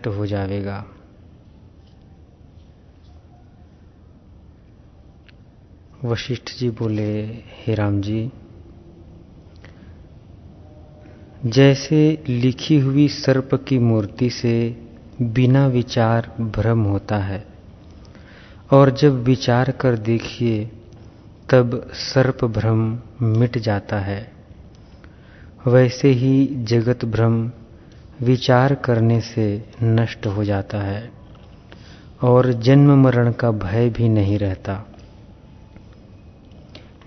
नष्ट हो जाएगा। वशिष्ठ जी बोले, हे राम जी, जैसे लिखी हुई सर्प की मूर्ति से बिना विचार भ्रम होता है और जब विचार कर देखिए तब सर्प भ्रम मिट जाता है, वैसे ही जगत भ्रम विचार करने से नष्ट हो जाता है और जन्म मरण का भय भी नहीं रहता।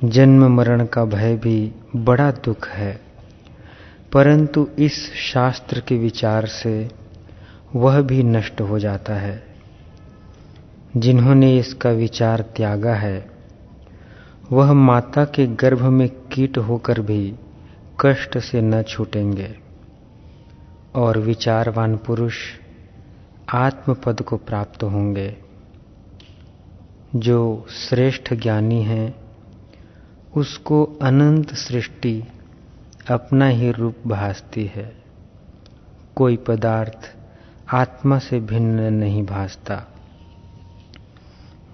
जन्म मरण का भय भी बड़ा दुख है, परंतु इस शास्त्र के विचार से वह भी नष्ट हो जाता है। जिन्होंने इसका विचार त्यागा है वह माता के गर्भ में कीट होकर भी कष्ट से न छूटेंगे और विचारवान पुरुष आत्मपद को प्राप्त होंगे। जो श्रेष्ठ ज्ञानी हैं उसको अनंत सृष्टि अपना ही रूप भासती है। कोई पदार्थ आत्मा से भिन्न नहीं भासता।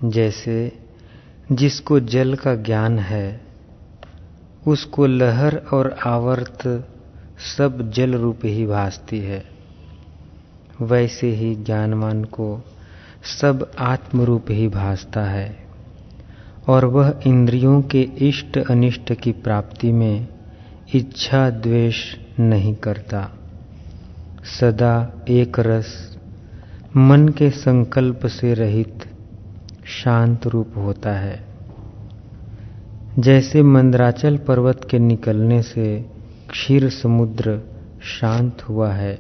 जैसे जिसको जल का ज्ञान है उसको लहर और आवर्त सब जल रूप ही भासती है, वैसे ही ज्ञानवान को सब आत्म रूप ही भासता है और वह इंद्रियों के इष्ट अनिष्ट की प्राप्ति में इच्छा द्वेष नहीं करता। सदा एक रस मन के संकल्प से रहित शांत रूप होता है। जैसे मंदराचल पर्वत के निकलने से क्षीर समुद्र शांत हुआ है,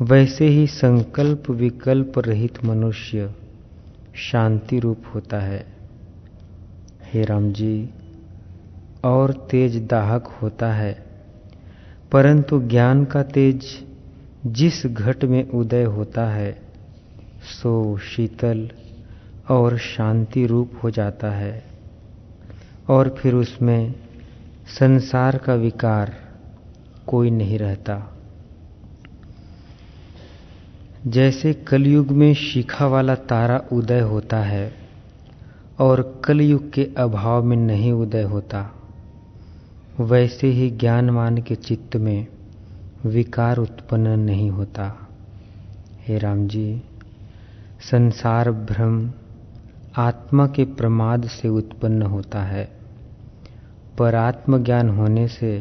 वैसे ही संकल्प विकल्प रहित मनुष्य शांति रूप होता है। हे राम जी, और तेज दाहक होता है, परंतु ज्ञान का तेज जिस घट में उदय होता है सो शीतल और शांति रूप हो जाता है और फिर उसमें संसार का विकार कोई नहीं रहता। जैसे कलयुग में शिखा वाला तारा उदय होता है और कलयुग के अभाव में नहीं उदय होता, वैसे ही ज्ञानवान के चित्त में विकार उत्पन्न नहीं होता। हे राम जी, संसार भ्रम आत्मा के प्रमाद से उत्पन्न होता है, पर आत्मज्ञान होने से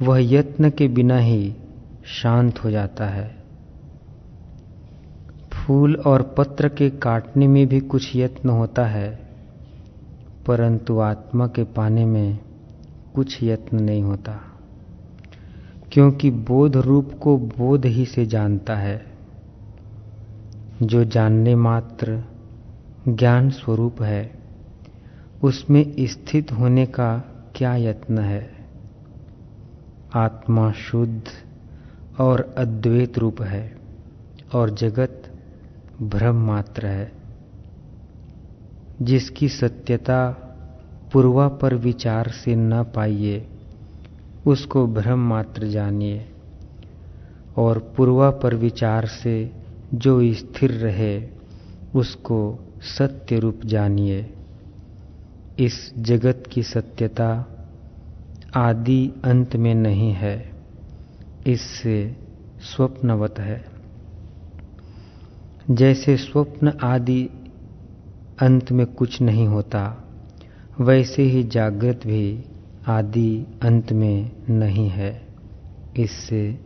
वह यत्न के बिना ही शांत हो जाता है। फूल और पत्र के काटने में भी कुछ यत्न होता है, परंतु आत्मा के पाने में कुछ यत्न नहीं होता, क्योंकि बोध रूप को बोध ही से जानता है। जो जानने मात्र ज्ञान स्वरूप है उसमें स्थित होने का क्या यत्न है। आत्मा शुद्ध और अद्वैत रूप है और जगत भ्रम मात्र है। जिसकी सत्यता पूर्वापर विचार से न पाइए उसको भ्रम मात्र जानिए और पूर्वापर विचार से जो स्थिर रहे उसको सत्य रूप जानिए। इस जगत की सत्यता आदि अंत में नहीं है, इससे स्वप्नवत है। जैसे स्वप्न आदि अंत में कुछ नहीं होता, वैसे ही जागृत भी आदि अंत में नहीं है। इससे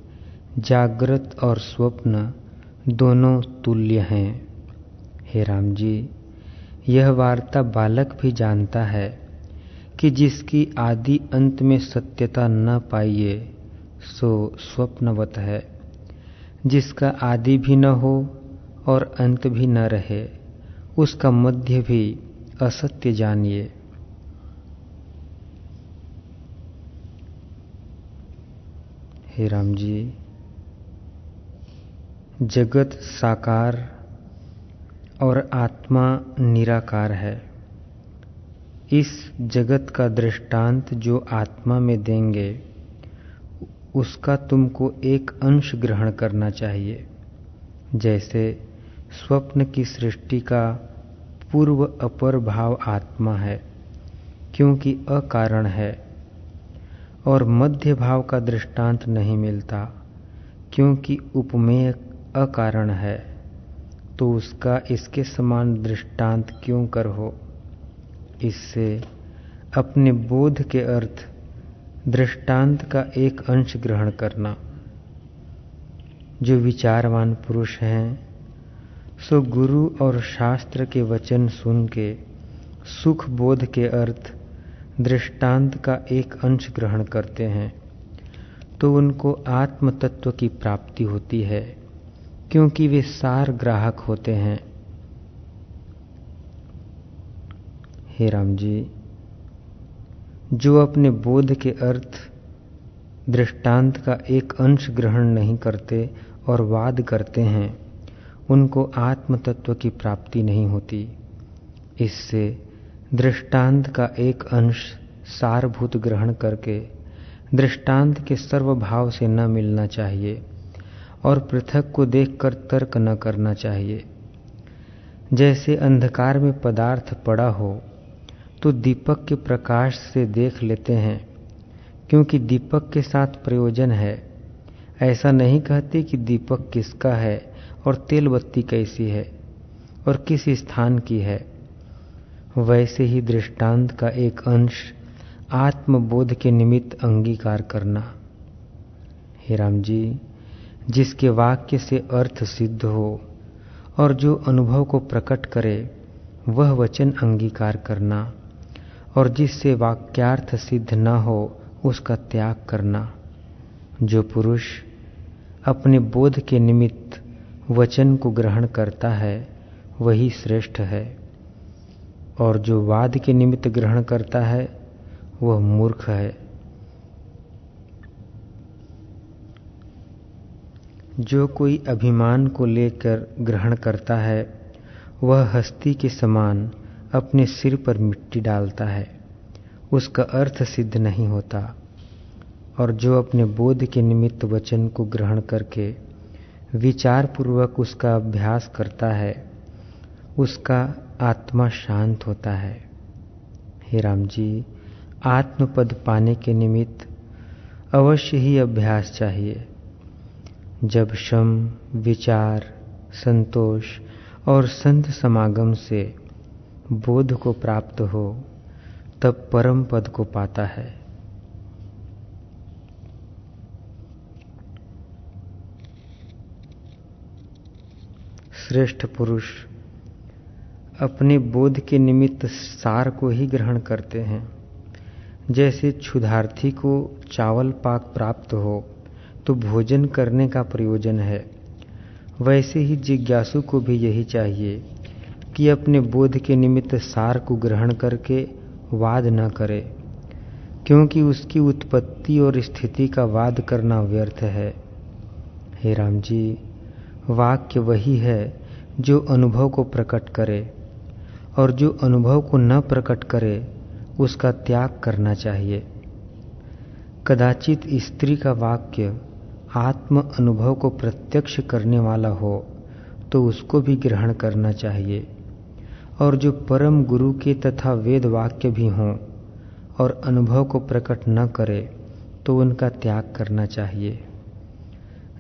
जागृत और स्वप्न दोनों तुल्य हैं। हे राम जी, यह वार्ता बालक भी जानता है कि जिसकी आदि अंत में सत्यता न पाइए सो स्वप्नवत है। जिसका आदि भी न हो और अंत भी न रहे उसका मध्य भी असत्य जानिए। हे राम जी, जगत साकार और आत्मा निराकार है। इस जगत का दृष्टांत जो आत्मा में देंगे उसका तुमको एक अंश ग्रहण करना चाहिए। जैसे स्वप्न की सृष्टि का पूर्व अपर भाव आत्मा है, क्योंकि अकारण है, और मध्य भाव का दृष्टांत नहीं मिलता, क्योंकि उपमेय अकारण है, तो उसका इसके समान दृष्टांत क्यों कर हो। इससे अपने बोध के अर्थ दृष्टांत का एक अंश ग्रहण करना। जो विचारवान पुरुष हैं सो गुरु और शास्त्र के वचन सुन के सुख बोध के अर्थ दृष्टांत का एक अंश ग्रहण करते हैं, तो उनको आत्म तत्व की प्राप्ति होती है, क्योंकि वे सार ग्राहक होते हैं। हे राम जी, जो अपने बोध के अर्थ दृष्टांत का एक अंश ग्रहण नहीं करते और वाद करते हैं, उनको आत्म तत्व की प्राप्ति नहीं होती। इससे दृष्टांत का एक अंश सारभूत ग्रहण करके दृष्टांत के सर्वभाव से न मिलना चाहिए और पृथक को देखकर तर्क न करना चाहिए। जैसे अंधकार में पदार्थ पड़ा हो तो दीपक के प्रकाश से देख लेते हैं, क्योंकि दीपक के साथ प्रयोजन है। ऐसा नहीं कहते कि दीपक किसका है और तेल बत्ती कैसी है और किस स्थान की है। वैसे ही दृष्टांत का एक अंश आत्मबोध के निमित्त अंगीकार करना। हे राम जी, जिसके वाक्य से अर्थ सिद्ध हो और जो अनुभव को प्रकट करे वह वचन अंगीकार करना, और जिससे वाक्यार्थ सिद्ध न हो उसका त्याग करना। जो पुरुष अपने बोध के निमित्त वचन को ग्रहण करता है वही श्रेष्ठ है, और जो वाद के निमित्त ग्रहण करता है वह मूर्ख है। जो कोई अभिमान को लेकर ग्रहण करता है वह हस्ती के समान अपने सिर पर मिट्टी डालता है, उसका अर्थ सिद्ध नहीं होता। और जो अपने बोध के निमित्त वचन को ग्रहण करके विचार पूर्वक उसका अभ्यास करता है, उसका आत्मा शांत होता है। हे राम जी, आत्मपद पाने के निमित्त अवश्य ही अभ्यास चाहिए। जब शम, विचार, संतोष और संत समागम से बोध को प्राप्त हो तब परम पद को पाता है। श्रेष्ठ पुरुष अपने बोध के निमित्त सार को ही ग्रहण करते हैं। जैसे क्षुधार्थी को चावल पाक प्राप्त हो तो भोजन करने का प्रयोजन है, वैसे ही जिज्ञासु को भी यही चाहिए कि अपने बोध के निमित्त सार को ग्रहण करके वाद न करे, क्योंकि उसकी उत्पत्ति और स्थिति का वाद करना व्यर्थ है। हे राम जी, वाक्य वही है जो अनुभव को प्रकट करे, और जो अनुभव को न प्रकट करे उसका त्याग करना चाहिए। कदाचित स्त्री का वाक्य आत्म अनुभव को प्रत्यक्ष करने वाला हो तो उसको भी ग्रहण करना चाहिए, और जो परम गुरु के तथा वेद वाक्य भी हों और अनुभव को प्रकट न करे तो उनका त्याग करना चाहिए।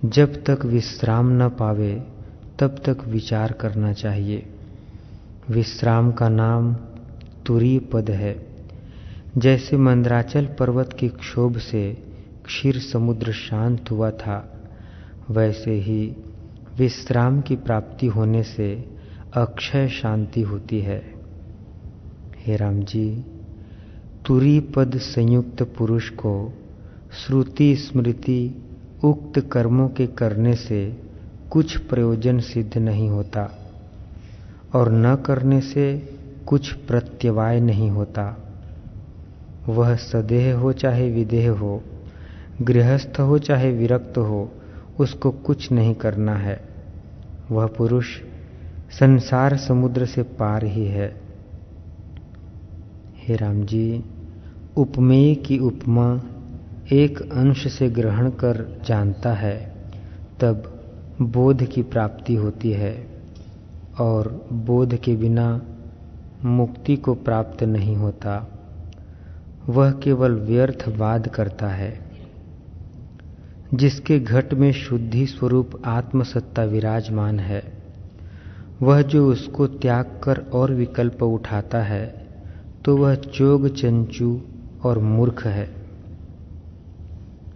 जब तक विश्राम न पावे तब तक विचार करना चाहिए। विश्राम का नाम तुरीय पद है। जैसे मंदराचल पर्वत की क्षोभ से क्षीर समुद्र शांत हुआ था, वैसे ही विश्राम की प्राप्ति होने से अक्षय शांति होती है। हे राम जी, तुरीय पद संयुक्त पुरुष को श्रुति स्मृति उक्त कर्मों के करने से कुछ प्रयोजन सिद्ध नहीं होता, और न करने से कुछ प्रत्यवाय नहीं होता। वह सदेह हो चाहे विदेह हो, गृहस्थ हो चाहे विरक्त हो, उसको कुछ नहीं करना है। वह पुरुष संसार समुद्र से पार ही है। हे राम जी, उपमेय की उपमा एक अंश से ग्रहण कर जानता है, तब बोध की प्राप्ति होती है और बोध के बिना मुक्ति को प्राप्त नहीं होता। वह केवल व्यर्थ वाद करता है। जिसके घट में शुद्धि स्वरूप आत्मसत्ता विराजमान है, वह जो उसको त्याग कर और विकल्प उठाता है, तो वह चोग चंचू और मूर्ख है।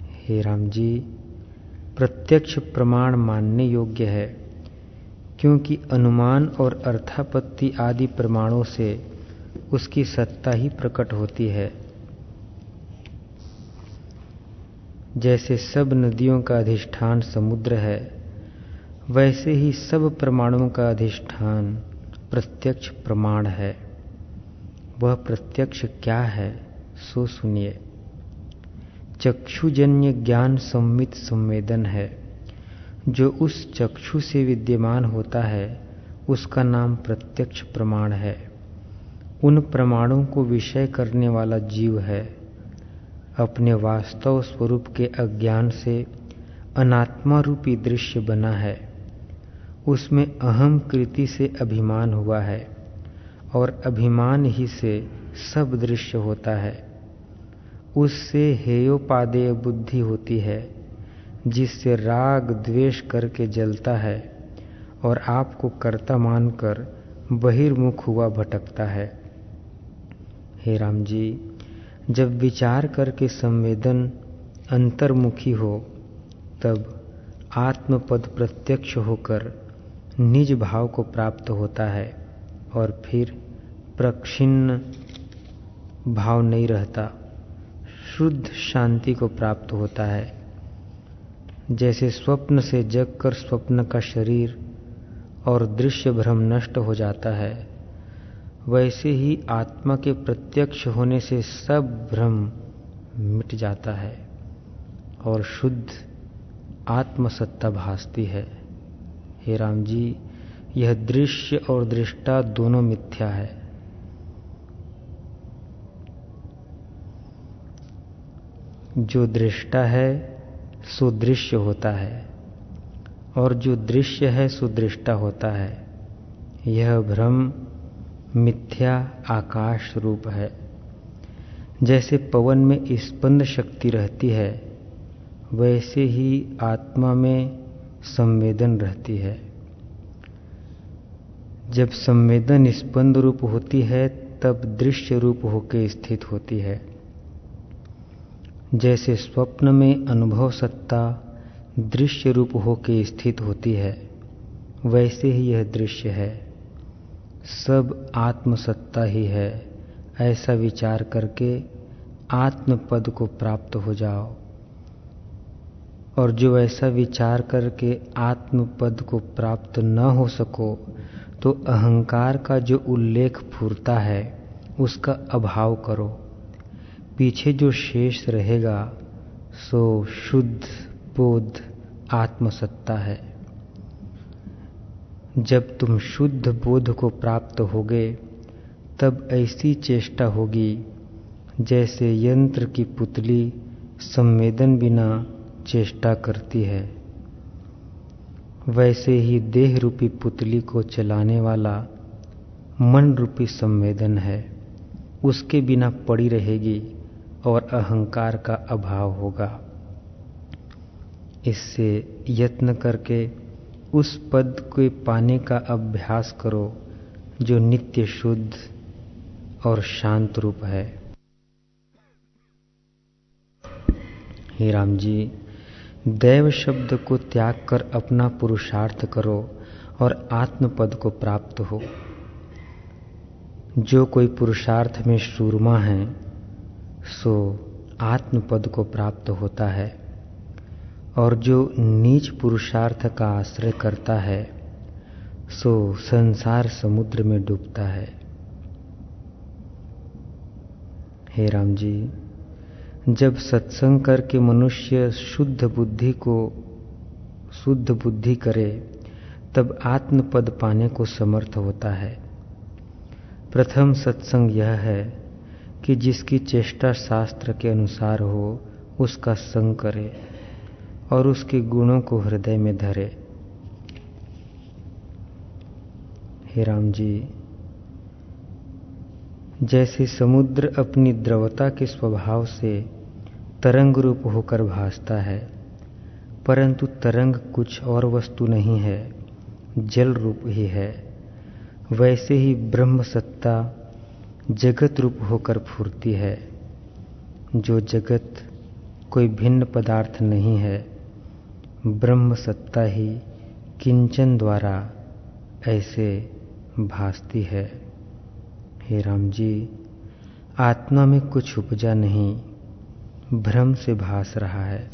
हे राम जी, प्रत्यक्ष प्रमाण मानने योग्य है, क्योंकि अनुमान और अर्थापत्ति आदि प्रमाणों से उसकी सत्ता ही प्रकट होती है। जैसे सब नदियों का अधिष्ठान समुद्र है, वैसे ही सब प्रमाणों का अधिष्ठान प्रत्यक्ष प्रमाण है। वह प्रत्यक्ष क्या है, सो सुनिए। चक्षुजन्य ज्ञान सम्मित संवेदन है। जो उस चक्षु से विद्यमान होता है, उसका नाम प्रत्यक्ष प्रमाण है। उन प्रमाणों को विषय करने वाला जीव है। अपने वास्तव स्वरूप के अज्ञान से अनात्मा रूपी दृश्य बना है। उसमें अहम कृति से अभिमान हुआ है और अभिमान ही से सब दृश्य होता है। उससे हेयोपादेय बुद्धि होती है, जिससे राग द्वेष करके जलता है और आपको कर्ता मानकर बहिर्मुख हुआ भटकता है। हे राम जी, जब विचार करके संवेदन अंतर्मुखी हो, तब आत्मपद प्रत्यक्ष होकर निज भाव को प्राप्त होता है और फिर प्रक्षिण्ण भाव नहीं रहता, शुद्ध शांति को प्राप्त होता है। जैसे स्वप्न से जगकर स्वप्न का शरीर और दृश्य भ्रम नष्ट हो जाता है, वैसे ही आत्मा के प्रत्यक्ष होने से सब भ्रम मिट जाता है और शुद्ध आत्मसत्ता भासती है। हे राम जी, यह दृश्य और दृष्टा दोनों मिथ्या है। जो दृष्टा है सो दृश्य होता है और जो दृश्य है सो दृष्टा होता है। यह भ्रम मिथ्या आकाश रूप है। जैसे पवन में स्पंद शक्ति रहती है, वैसे ही आत्मा में संवेदन रहती है। जब संवेदन स्पंद रूप होती है, तब दृश्य रूप होकर स्थित होती है। जैसे स्वप्न में अनुभव सत्ता दृश्य रूप होकर स्थित होती है, वैसे ही यह दृश्य है। सब आत्मसत्ता ही है। ऐसा विचार करके आत्मपद को प्राप्त हो जाओ। और जो ऐसा विचार करके आत्मपद को प्राप्त न हो सको, तो अहंकार का जो उल्लेख फुरता है, उसका अभाव करो। पीछे जो शेष रहेगा सो शुद्ध बोध आत्मसत्ता है। जब तुम शुद्ध बोध को प्राप्त होगे, तब ऐसी चेष्टा होगी जैसे यंत्र की पुतली संवेदन बिना चेष्टा करती है। वैसे ही देह रूपी पुतली को चलाने वाला मन रूपी संवेदन है। उसके बिना पड़ी रहेगी और अहंकार का अभाव होगा। इससे यत्न करके उस पद को पाने का अभ्यास करो जो नित्य शुद्ध और शांत रूप है। हे राम जी, दैव शब्द को त्याग कर अपना पुरुषार्थ करो और आत्मपद को प्राप्त हो। जो कोई पुरुषार्थ में सूरमा है, सो आत्मपद को प्राप्त होता है, और जो नीच पुरुषार्थ का आश्रय करता है, सो संसार समुद्र में डूबता है। हे राम जी, जब सत्संग करके मनुष्य शुद्ध बुद्धि करे, तब आत्मपद पाने को समर्थ होता है। प्रथम सत्संग यह है कि जिसकी चेष्टा शास्त्र के अनुसार हो, उसका संग करे और उसके गुणों को हृदय में धरे। हे राम जी, जैसे समुद्र अपनी द्रवता के स्वभाव से तरंग रूप होकर भासता है, परंतु तरंग कुछ और वस्तु नहीं है, जल रूप ही है, वैसे ही ब्रह्म सत्ता जगत रूप होकर फूरती है। जो जगत कोई भिन्न पदार्थ नहीं है, ब्रह्म सत्ता ही किंचन द्वारा ऐसे भासती है। हे राम जी, आत्मा में कुछ उपजा नहीं, भ्रम से भास रहा है।